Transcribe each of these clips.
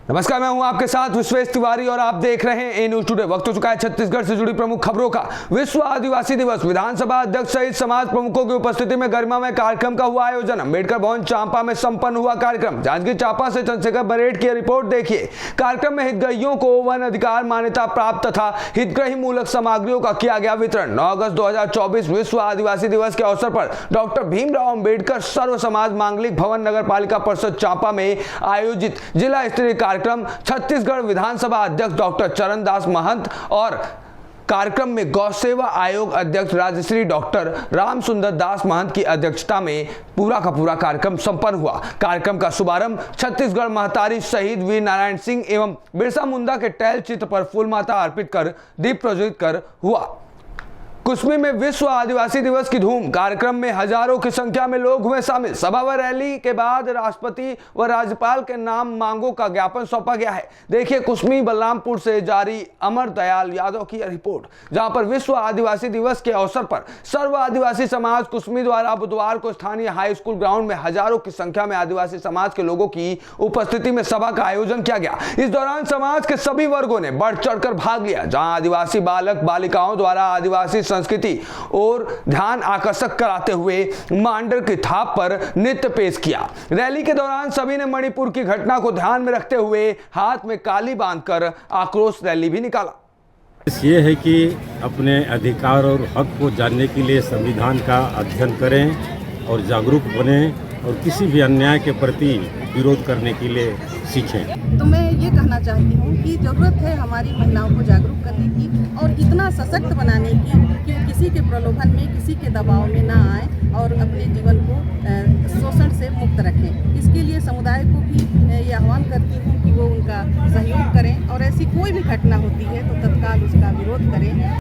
नमस्कार, मैं हूं आपके साथ विश्वेश तिवारी और आप देख रहे हैं ए न्यूज टुडे। वक्त हो चुका है छत्तीसगढ़ से जुड़ी प्रमुख खबरों का। विश्व आदिवासी दिवस, विधानसभा अध्यक्ष सहित समाज प्रमुखों की उपस्थिति में गरिमामय कार्यक्रम का हुआ आयोजन। अम्बेडकर भवन चांपा में संपन्न हुआ कार्यक्रम। जांजगीर चांपा से चंद्रशेखर बरेड की रिपोर्ट देखिए। कार्यक्रम में हितग्राहियों को वन अधिकार मान्यता प्राप्त तथा हितग्राही मूलक सामग्रियों का किया गया वितरण। 9 अगस्त 2024 विश्व आदिवासी दिवस के अवसर पर डॉक्टर भीमराव अम्बेडकर सर्व समाज मांगलिक भवन नगर पालिका परिषद चांपा में आयोजित जिला स्तरीय कार्यक्रम छत्तीसगढ़ विधानसभा अध्यक्ष डॉक्टर चरणदास महंत और कार्यक्रम में गौ सेवा आयोग अध्यक्ष राजश्री डॉक्टर रामसुंदर दास महंत की अध्यक्षता में पूरा का पूरा कार्यक्रम संपन्न हुआ। कार्यक्रम का शुभारंभ छत्तीसगढ़ महतारी शहीद वीर नारायण सिंह एवं बिरसा मुंडा के तैल चित्र पर फूल माता अर्पित कर दीप प्रज्वलित कर हुआ। कुसमी में विश्व आदिवासी दिवस की धूम। कार्यक्रम में हजारों की संख्या में लोग हुए शामिल। सभा व रैली के बाद राष्ट्रपति व राज्यपाल के नाम मांगों का ज्ञापन सौंपा गया है। देखिए कुसमी बलरामपुर से जारी अमर दयाल यादव की रिपोर्ट, जहां पर विश्व आदिवासी दिवस के अवसर पर सर्व आदिवासी समाज कुसमी द्वारा बुधवार को स्थानीय हाई स्कूल ग्राउंड में हजारों की संख्या में आदिवासी समाज के लोगों की उपस्थिति में सभा का आयोजन किया गया। इस दौरान समाज के सभी वर्गों ने बढ़ चढ़कर भाग लिया, जहां आदिवासी बालक बालिकाओं द्वारा आदिवासी संस्कृति और ध्यान आकर्षक कराते हुए मांडर की थाप पर नृत्य पेश किया। रैली के दौरान सभी ने मणिपुर की घटना को ध्यान में रखते हुए हाथ में काली बांधकर आक्रोश रैली भी निकाला। ये है कि अपने अधिकार और हक को जानने के लिए संविधान का अध्ययन करें और जागरूक बने और किसी भी अन्याय के प्रति विरोध करने के लिए सीखें। तो मैं ये कहना चाहती हूँ कि ज़रूरत है हमारी महिलाओं को जागरूक करने की और इतना सशक्त बनाने की कि वो किसी के प्रलोभन में, किसी के दबाव में ना आए और अपने जीवन को शोषण से मुक्त रखें। इसके लिए समुदाय को भी ये आह्वान करती हूँ कि वो उनका सहयोग करें और ऐसी कोई भी घटना होती है तो तत्काल उसका विरोध करें।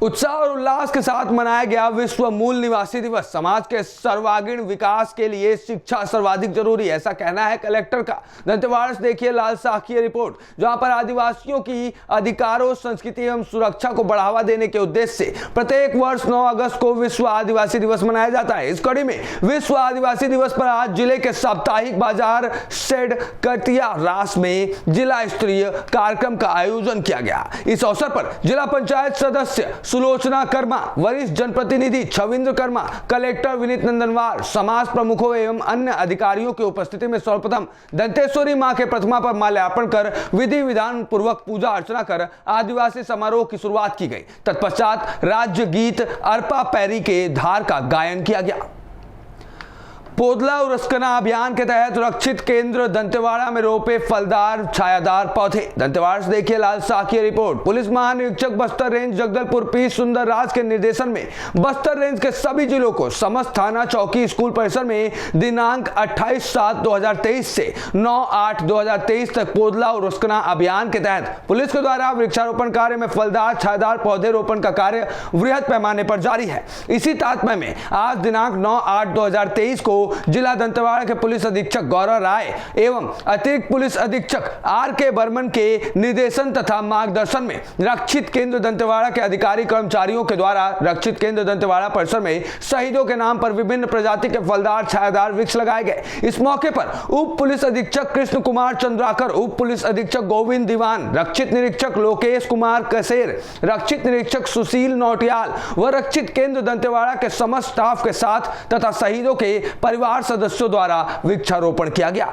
उत्साह और उल्लास के साथ मनाया गया विश्व मूल निवासी दिवस। समाज के सर्वांगीण विकास के लिए शिक्षा सर्वाधिक जरूरी, ऐसा कहना है कलेक्टर का। दंतेवाड़ा से देखिए लाल साह की रिपोर्ट, जहां पर आदिवासियों की अधिकारों, संस्कृति एवं सुरक्षा को बढ़ावा देने के उद्देश्य से प्रत्येक वर्ष 9 अगस्त को विश्व आदिवासी दिवस मनाया जाता है। इस कड़ी में विश्व आदिवासी दिवस पर आज जिले के साप्ताहिक बाजार शेड कटिया रास में जिला स्तरीय कार्यक्रम का आयोजन किया गया। इस अवसर पर जिला पंचायत सदस्य सुलोचना कर्मा, वरिष्ठ जनप्रतिनिधि छविंद्र कर्मा, कलेक्टर विनीत नंदनवार, समाज प्रमुखों एवं अन्य अधिकारियों की उपस्थिति में सर्वप्रथम दंतेश्वरी मां के प्रतिमा पर माल्यार्पण कर विधि विधान पूर्वक पूजा अर्चना कर आदिवासी समारोह की शुरुआत की गई। तत्पश्चात राज्य गीत अरपा पैरी के धार का गायन किया गया। पोदला उरस्कना अभियान के तहत रक्षित केंद्र दंतेवाड़ा में रोपे फलदार छायादार पौधे। दंतेवाड़ा से देखिए लाल साह की रिपोर्ट। पुलिस महानिरीक्षक बस्तर रेंज जगदलपुर पी सुंदर राज के निर्देशन में बस्तर रेंज के सभी जिलों को समस्त थाना चौकी स्कूल परिसर में दिनांक 28/7/2023 से 9/8/2023 तक पोदला उरस्कना अभियान के तहत पुलिस के द्वारा वृक्षारोपण कार्य में फलदार छायादार पौधे रोपण का कार्य वृहद पैमाने पर जारी है। इसी तात्पर्य में आज दिनांक 9/8/2023 को जिला दंतेवाड़ा के पुलिस अधीक्षक गौरव राय एवं अतिरिक्त पुलिस अधीक्षक आर.के. बर्मन के निर्देशन तथा मार्गदर्शन में रक्षित केंद्र दंतेवाड़ा के अधिकारी कर्मचारियों के द्वारा रक्षित केंद्र दंतेवाड़ा परिसर में शहीदों के नाम पर विभिन्न प्रजाति के फलदार छायादार वृक्ष लगाए गए। इस मौके पर उप पुलिस अधीक्षक कृष्ण कुमार चंद्राकर, उप पुलिस अधीक्षक गोविंद दीवान, रक्षित निरीक्षक लोकेश कुमार कसेर, रक्षित निरीक्षक सुशील नौटियाल व रक्षित केंद्र दंतेवाड़ा के समस्त स्टाफ के साथ तथा शहीदों के परिवार सदस्यों द्वारा वृक्षारोपण किया गया।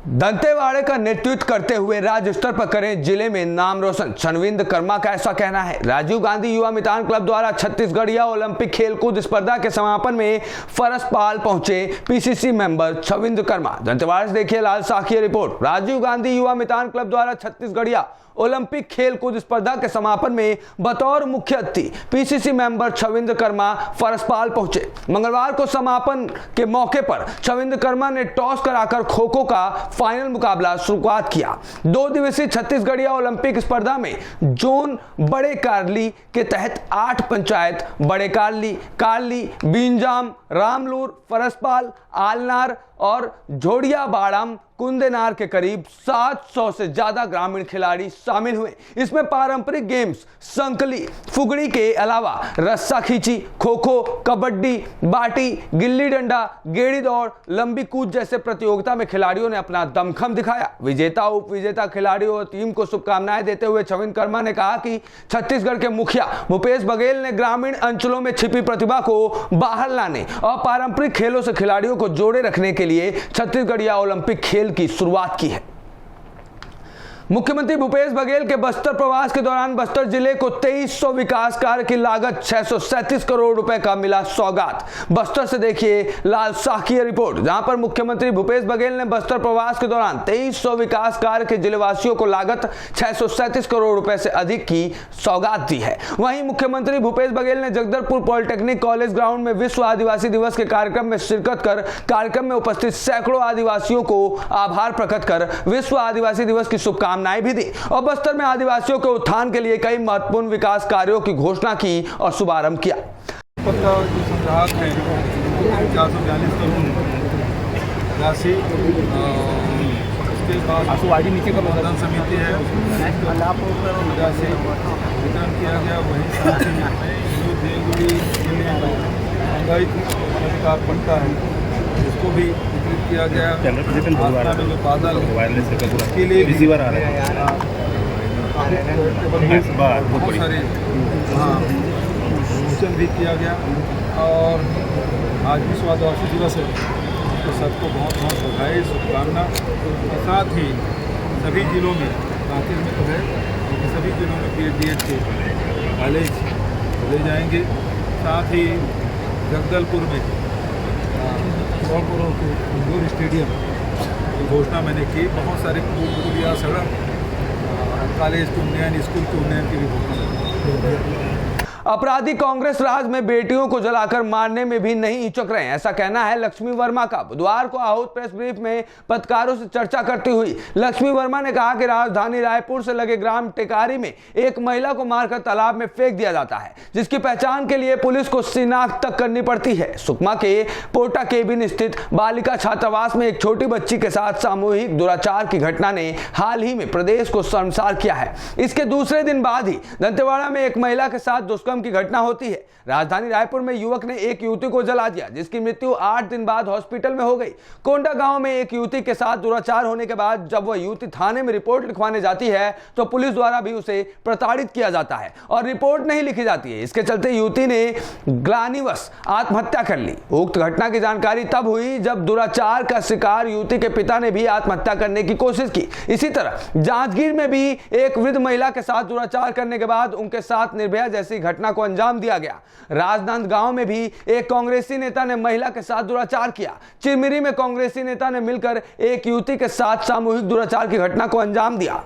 दंतेवाड़े का नेतृत्व करते हुए राज्य स्तर पर करें जिले में नाम रोशन, छविंद्र कर्मा का ऐसा कहना है। राजीव गांधी युवा मितान क्लब द्वारा छत्तीसगढ़िया ओलंपिक खेलकूद स्पर्धा के समापन में फरसपाल पहुंचे पीसीसी मेंबर छविंद्र कर्मा। दंतेवाड़ा से देखिए लाल साह की रिपोर्ट। राजीव गांधी युवा मितान क्लब द्वारा छत्तीसगढ़िया ओलंपिक खेलकूद स्पर्धा के समापन में बतौर मुख्य अतिथि पीसीसी मेंबर छविंद्र कर्मा फरसपाल पहुंचे। मंगलवार को समापन के मौके पर छविंद्र कर्मा ने टॉस कराकर खो खो का फाइनल मुकाबला शुरुआत किया। 2 दिवसीय छत्तीसगढ़िया ओलंपिक स्पर्धा में जोन बड़े कार्ली के तहत 8 पंचायत बड़े कार्ली, बींजाम, रामलूर, फरसपाल, आलनार और झोड़िया बाड़ाम कुंदेनार के करीब 700 से ज्यादा ग्रामीण खिलाड़ी शामिल हुए। इसमें पारंपरिक गेम्स संकली, फुगड़ी के अलावा रस्सा खींची, खो खो, कबड्डी, बाटी, गिल्ली डंडा, गेड़ी दौड़, लंबी कूद जैसे प्रतियोगिता में खिलाड़ियों ने अपना दमखम दिखाया। विजेता, उप विजेता खिलाड़ियों और टीम को शुभकामनाएं देते हुए छविन कर्मा ने कहा कि छत्तीसगढ़ के मुखिया भूपेश बघेल ने ग्रामीण अंचलों में छिपी प्रतिभा को बाहर लाने और पारंपरिक खेलों से खिलाड़ियों को जोड़े रखने के लिए छत्तीसगढ़िया ओलंपिक खेल की शुरुआत की है। मुख्यमंत्री भूपेश बघेल के बस्तर प्रवास के दौरान बस्तर जिले को 2300 विकास कार्य की लागत 637 करोड़ रुपए का मिला सौगात। बस्तर से देखिए लाल शाह की रिपोर्ट, जहां पर मुख्यमंत्री भूपेश बघेल ने बस्तर प्रवास के दौरान 2300 विकास कार्य के जिलेवासियों को लागत 637 करोड़ रुपए से अधिक की सौगात दी है। वहीं मुख्यमंत्री भूपेश बघेल ने जगदलपुर पॉलिटेक्निक कॉलेज ग्राउंड में विश्व आदिवासी दिवस के कार्यक्रम में शिरकत कर कार्यक्रम में उपस्थित सैकड़ों आदिवासियों को आभार प्रकट कर विश्व आदिवासी दिवस की शुभकामनाएं भी दी और बस्तर में आदिवासियों के उत्थान के लिए कई महत्वपूर्ण विकास कार्यों की घोषणा की और शुभारंभ किया। संग्राहक है 442 करोड़ राशि, उसके बाद मतदान समिति है राशि वितरण किया गया। वहीं साथ ही देवगुड़ी महंगाई का पट्टा है उसको भी वितरित किया गया। आसना में जो बादल के लिए रिसीवर आ रहे हैं बहुत सारे सूचन भी किया गया। और आज विश्व आदिवासी दिवस है तो सबको बहुत बहुत बधाई, शुभकामना। और साथ ही सभी जिलों में कांकेर में तो है लेकिन सभी जिलों में BEd के कॉलेज खोले जाएंगे। साथ ही जगदलपुर में 100 करोड़ के इंडोर स्टेडियम की घोषणा मैंने की। बहुत सारे पुल या सड़क, कॉलेज के उन्नयन, स्कूल के उन्नयन की भी घोषणा। अपराधी कांग्रेस राज में बेटियों को जलाकर मारने में भी नहीं हिचक रहे हैं, ऐसा कहना है लक्ष्मी वर्मा का। बुधवार को आहूत प्रेस ब्रीफ में पत्रकारों से चर्चा करती हुई लक्ष्मी वर्मा ने कहा कि राजधानी रायपुर से लगे ग्राम टेकारी में एक महिला को मारकर तालाब में फेंक दिया जाता है, जिसकी पहचान के लिए पुलिस को शिनाख्त तक करनी पड़ती है। सुकमा के पोटा केबिन स्थित बालिका छात्रावास में एक छोटी बच्ची के साथ सामूहिक दुराचार की घटना ने हाल ही में प्रदेश को शर्मसार किया है। इसके दूसरे दिन बाद ही दंतेवाड़ा में एक महिला के साथ दुष्कर्म की घटना होती है। राजधानी रायपुर में युवक ने एक युवती को जला दिया, जिसकी मृत्यु 8 दिन बाद हॉस्पिटल में हो गई। कोंडा गांव में एक युवती के साथ दुराचार होने के बाद जब वह युवती थाने में रिपोर्ट लिखवाने जाती है तो पुलिस द्वारा भी उसे प्रताड़ित किया जाता है और रिपोर्ट नहीं लिखी जाती है। इसके चलते युवती ने ग्लानिवश आत्महत्या कर ली। उक्त घटना की जानकारी तब हुई जब दुराचार का शिकार युवती के पिता ने भी आत्महत्या करने की कोशिश की। इसी तरह जांजगीर में भी एक वृद्ध महिला के साथ दुराचार करने के बाद उनके साथ निर्भया जैसी घटना को अंजाम दिया गया। राजनांदगांव में भी एक कांग्रेसी नेता ने महिला के साथ दुराचार किया। चिरमिरी में कांग्रेसी नेता ने मिलकर एक युवती के साथ सामूहिक दुराचार की घटना को अंजाम दिया।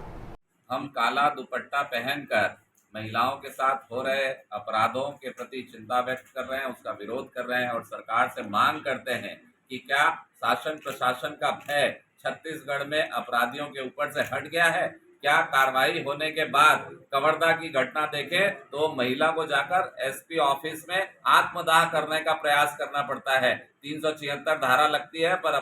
हम काला दुपट्टा पहनकर महिलाओं के साथ हो रहे अपराधों के प्रति चिंता व्यक्त कर रहे हैं, उसका विरोध कर रहे हैं और सरकार से मांग करते हैं कि क्या शासन प्रशासन का भय छत्तीसगढ़ में अपराधियों के ऊपर से हट गया है? क्या कार्रवाई होने के बाद कवर्धा की घटना देखें तो महिला को जाकर SP ऑफिस में आत्मदाह करने का प्रयास करना पड़ता है। 376 धारा लगती है पर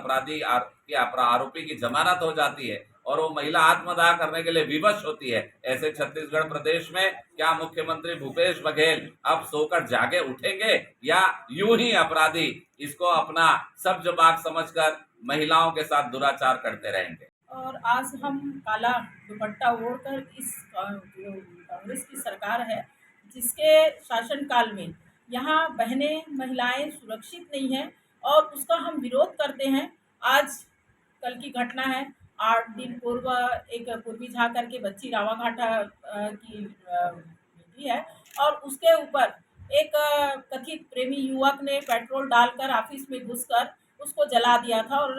आरोपी की जमानत हो जाती है और वो महिला आत्मदाह करने के लिए विवश होती है। ऐसे छत्तीसगढ़ प्रदेश में क्या मुख्यमंत्री भूपेश बघेल अब सोकर जागे उठेंगे या यूं ही अपराधी इसको अपना सब्ज बाग समझकर महिलाओं के साथ दुराचार करते रहेंगे? और आज हम काला दुपट्टा ओढ़कर इस कांग्रेस की सरकार है जिसके शासनकाल में यहाँ बहनें महिलाएं सुरक्षित नहीं हैं और उसका हम विरोध करते हैं। आज कल की घटना है, 8 दिन पूर्व एक पूर्वी झा करके बच्ची रावाघाटा की बेटी है और उसके ऊपर एक कथित प्रेमी युवक ने पेट्रोल डालकर ऑफिस में घुसकर उसको जला दिया था और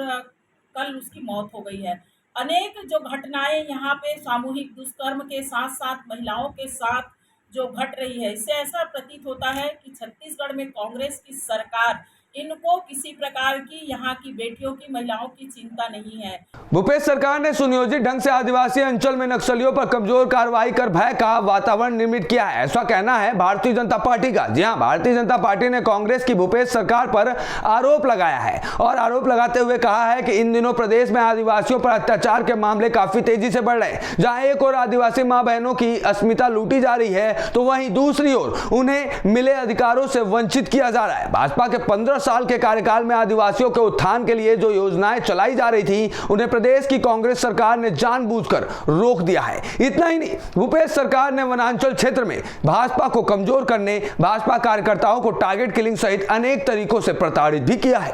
कल उसकी मौत हो गई है। अनेक जो घटनाएं यहाँ पे सामूहिक दुष्कर्म के साथ साथ महिलाओं के साथ जो घट रही है, इससे ऐसा प्रतीत होता है कि छत्तीसगढ़ में कांग्रेस की सरकार इनको किसी प्रकार की यहाँ की बेटियों की, महिलाओं की चिंता नहीं है। भूपेश सरकार ने सुनियोजित ढंग से आदिवासी अंचल में नक्सलियों पर कमजोर कार्रवाई कर भय का वातावरण निर्मित किया है, ऐसा कहना है भारतीय जनता पार्टी का। जी हां, भारतीय जनता पार्टी ने कांग्रेस की भूपेश सरकार पर आरोप लगाया है और आरोप लगाते हुए कहा है कि इन दिनों प्रदेश में आदिवासियों पर अत्याचार के मामले काफी तेजी से बढ़ रहे हैं। जहां एक ओर आदिवासी मां बहनों की अस्मिता लूटी जा रही है, तो वहीं दूसरी ओर उन्हें मिले अधिकारों से वंचित किया जा रहा है। भाजपा के 15 साल के कार्यकाल में आदिवासियों के उत्थान के लिए जो योजनाएं चलाई जा रही थी, उन्हें प्रदेश की कांग्रेस सरकार ने जानबूझकर रोक दिया है। इतना ही नहीं, भूपेश सरकार ने वनांचल क्षेत्र में भाजपा को कमजोर करने, भाजपा कार्यकर्ताओं को टारगेट किलिंग सहित अनेक तरीकों से प्रताड़ित भी किया है।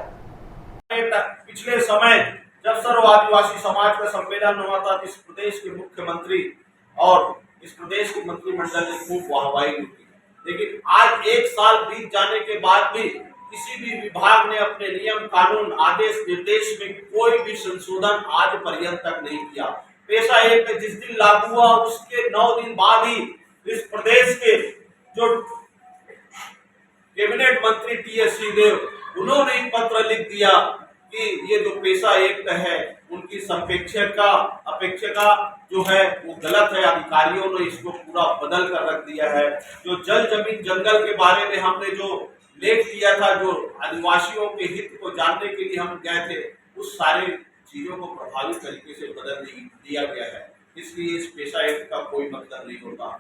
पिछले समय जब सर्व आदिवासी समाज का सम्मेलन हुआ था, इस प्रदेश के मुख्यमंत्री और इस प्रदेश के मंत्रिमंडल ने खूब वाहवाही लूटी, लेकिन आज 1 साल बीत जाने के बाद भी किसी भी विभाग ने अपने नियम, कानून, आदेश, निर्देश में कोई भी संशोधन आज पर्यंत तक नहीं किया। पेशा एक्ट जिस दिन लागू हुआ उसके 9 दिन बाद ही इस प्रदेश के जो कैबिनेट मंत्री टीएस सिंहदेव, उन्होंने एक पत्र लिख दिया कि ये जो पेशा एक्ट है उनकी अपेक्षिका जो है वो गलत है। अधिकारियों ने इसको पूरा बदल कर रख दिया है। जो जल, जमीन, जंगल के बारे में हमने जो लेख दिया था, जो आदिवासियों के हित को जानने के लिए हम गए थे, उस सारे चीजों को प्रभावित तरीके से बदल दिया गया है। इसलिए इस पेशा एक्ट का कोई मतलब नहीं होता।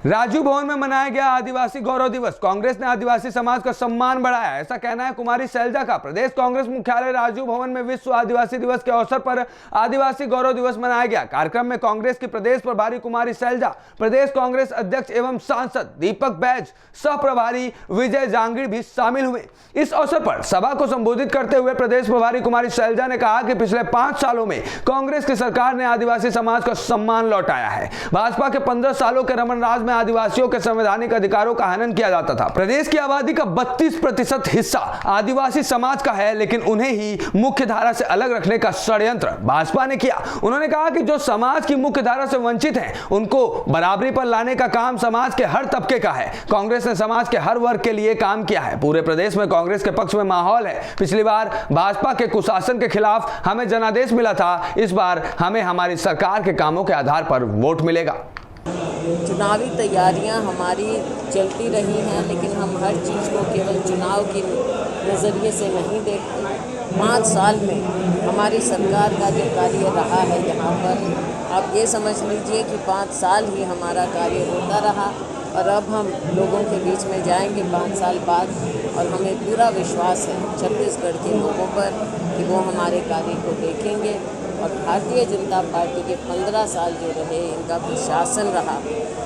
राजू भवन में मनाया गया आदिवासी गौरव दिवस। कांग्रेस ने आदिवासी समाज का सम्मान बढ़ाया, ऐसा कहना है कुमारी शैलजा का। प्रदेश कांग्रेस मुख्यालय राजू भवन में विश्व आदिवासी दिवस के अवसर पर आदिवासी गौरव दिवस मनाया गया। कार्यक्रम में कांग्रेस की प्रदेश प्रभारी कुमारी शैलजा, प्रदेश कांग्रेस अध्यक्ष एवं सांसद दीपक बैज, सह प्रभारी विजय जांगीड़ भी शामिल हुए। इस अवसर पर सभा को संबोधित करते हुए प्रदेश प्रभारी कुमारी शैलजा ने कहा कि पिछले 5 सालों में कांग्रेस की सरकार ने आदिवासी समाज का सम्मान लौटाया है। भाजपा के 15 सालों के रमन राज में आदिवासियों के संवैधानिक अधिकारों का हनन किया जाता था। प्रदेश की आबादी का 32% हिस्सा आदिवासी समाज का है, लेकिन उन्हें ही मुख्य धारा से अलग रखने का षड्यंत्र भाजपा ने किया। उन्होंने कहा कि जो समाज की मुख्य धारा से वंचित हैं, उनको बराबरी पर लाने का काम समाज के हर तबके का है। कांग्रेस ने समाज के हर वर्ग के लिए काम किया है। पूरे प्रदेश में कांग्रेस के पक्ष में माहौल है। पिछली बार भाजपा के कुशासन के खिलाफ हमें जनादेश मिला था, इस बार हमें हमारी सरकार के कामों के आधार पर वोट मिलेगा। चुनावी तैयारियां हमारी चलती रही हैं, लेकिन हम हर चीज़ को केवल चुनाव के नज़रिए से नहीं देखते। 5 साल में हमारी सरकार का जो कार्य रहा है यहाँ पर, आप ये समझ लीजिए कि 5 साल ही हमारा कार्य होता रहा और अब हम लोगों के बीच में जाएंगे 5 साल बाद, और हमें पूरा विश्वास है छत्तीसगढ़ के लोगों पर कि वो हमारे कार्य को देखेंगे। और भारतीय जनता पार्टी के 15 साल जो रहे, इनका प्रशासन रहा,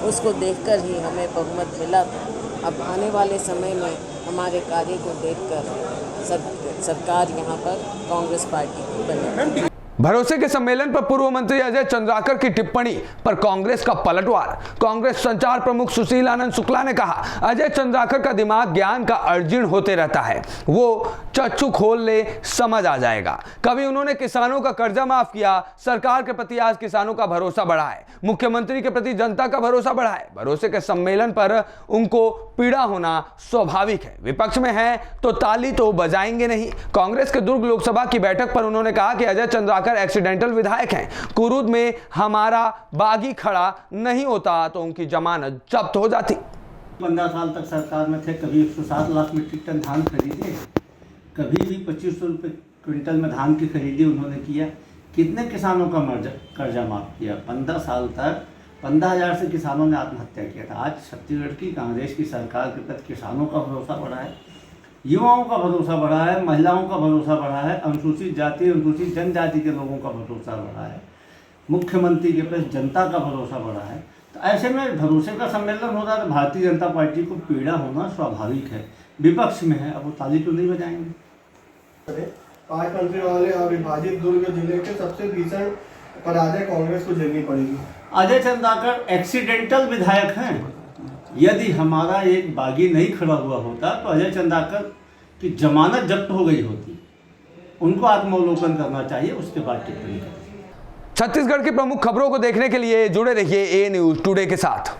उसको देखकर ही हमें बहुमत मिला था। अब आने वाले समय में हमारे कार्य को देखकर सरकार यहाँ पर कांग्रेस पार्टी की बनेगी। भरोसे के सम्मेलन पर पूर्व मंत्री अजय चंद्राकर की टिप्पणी पर कांग्रेस का पलटवार। कांग्रेस संचार प्रमुख सुशील आनंद शुक्ला ने कहा, अजय चंद्राकर का दिमाग ज्ञान का अर्जिन होते रहता है, वो चक्षु खोल ले समझ आ जाएगा। कभी उन्होंने किसानों का कर्जा माफ किया, सरकार के प्रति आज किसानों का भरोसा बढ़ा है, मुख्यमंत्री के प्रति जनता का भरोसा बढ़ा है। भरोसे के सम्मेलन पर उनको पीड़ा होना स्वाभाविक है। विपक्ष में है तो ताली तो बजाएंगे नहीं। कांग्रेस के दुर्ग लोकसभा की बैठक पर उन्होंने कहा कि अजय चंद्राकर एक्सीडेंटल विधायक हैं। कुरूद में हमारा बागी खड़ा नहीं होता तो उनकी जमानत जब्त हो जाती। 15 साल तक सरकार में थे, कभी 107 लाख मीट्रिक टन धान खरीदे, कभी भी 2500 रुपये क्विंटल में धान की खरीदी उन्होंने किया। कितने किसानों का कर्जा माफ किया? 15 साल तक 15,000 से किसानों ने आत्महत्या किया था। आज छत्तीसगढ़ की कांग्रेस की सरकार के प्रति किसानों का भरोसा बढ़ा है, युवाओं का भरोसा बढ़ा है, महिलाओं का भरोसा बढ़ा है, अनुसूचित जाति, अनुसूचित जनजाति के लोगों का भरोसा बढ़ा है, मुख्यमंत्री के प्रति जनता का भरोसा बढ़ा है। तो ऐसे में भरोसे का सम्मेलन हो रहा है, भारतीय जनता पार्टी को पीड़ा होना स्वाभाविक है। विपक्ष में है, अब वो ताली तो नहीं बजाएंगे। 5 मंत्री वाले अविभाजित दुर्ग जिले के सबसे भीषण पराजय कांग्रेस को झेलनी पड़ेगी। अजय चंद्राकर एक्सीडेंटल विधायक हैं। यदि हमारा एक बागी नहीं खड़ा हुआ होता तो अजय चंद्राकर की जमानत जब्त हो गई होती। उनको आत्मावलोकन करना चाहिए, उसके बाद टिप्पणी करें। छत्तीसगढ़ की प्रमुख खबरों को देखने के लिए जुड़े रहिए ए न्यूज़ टुडे के साथ।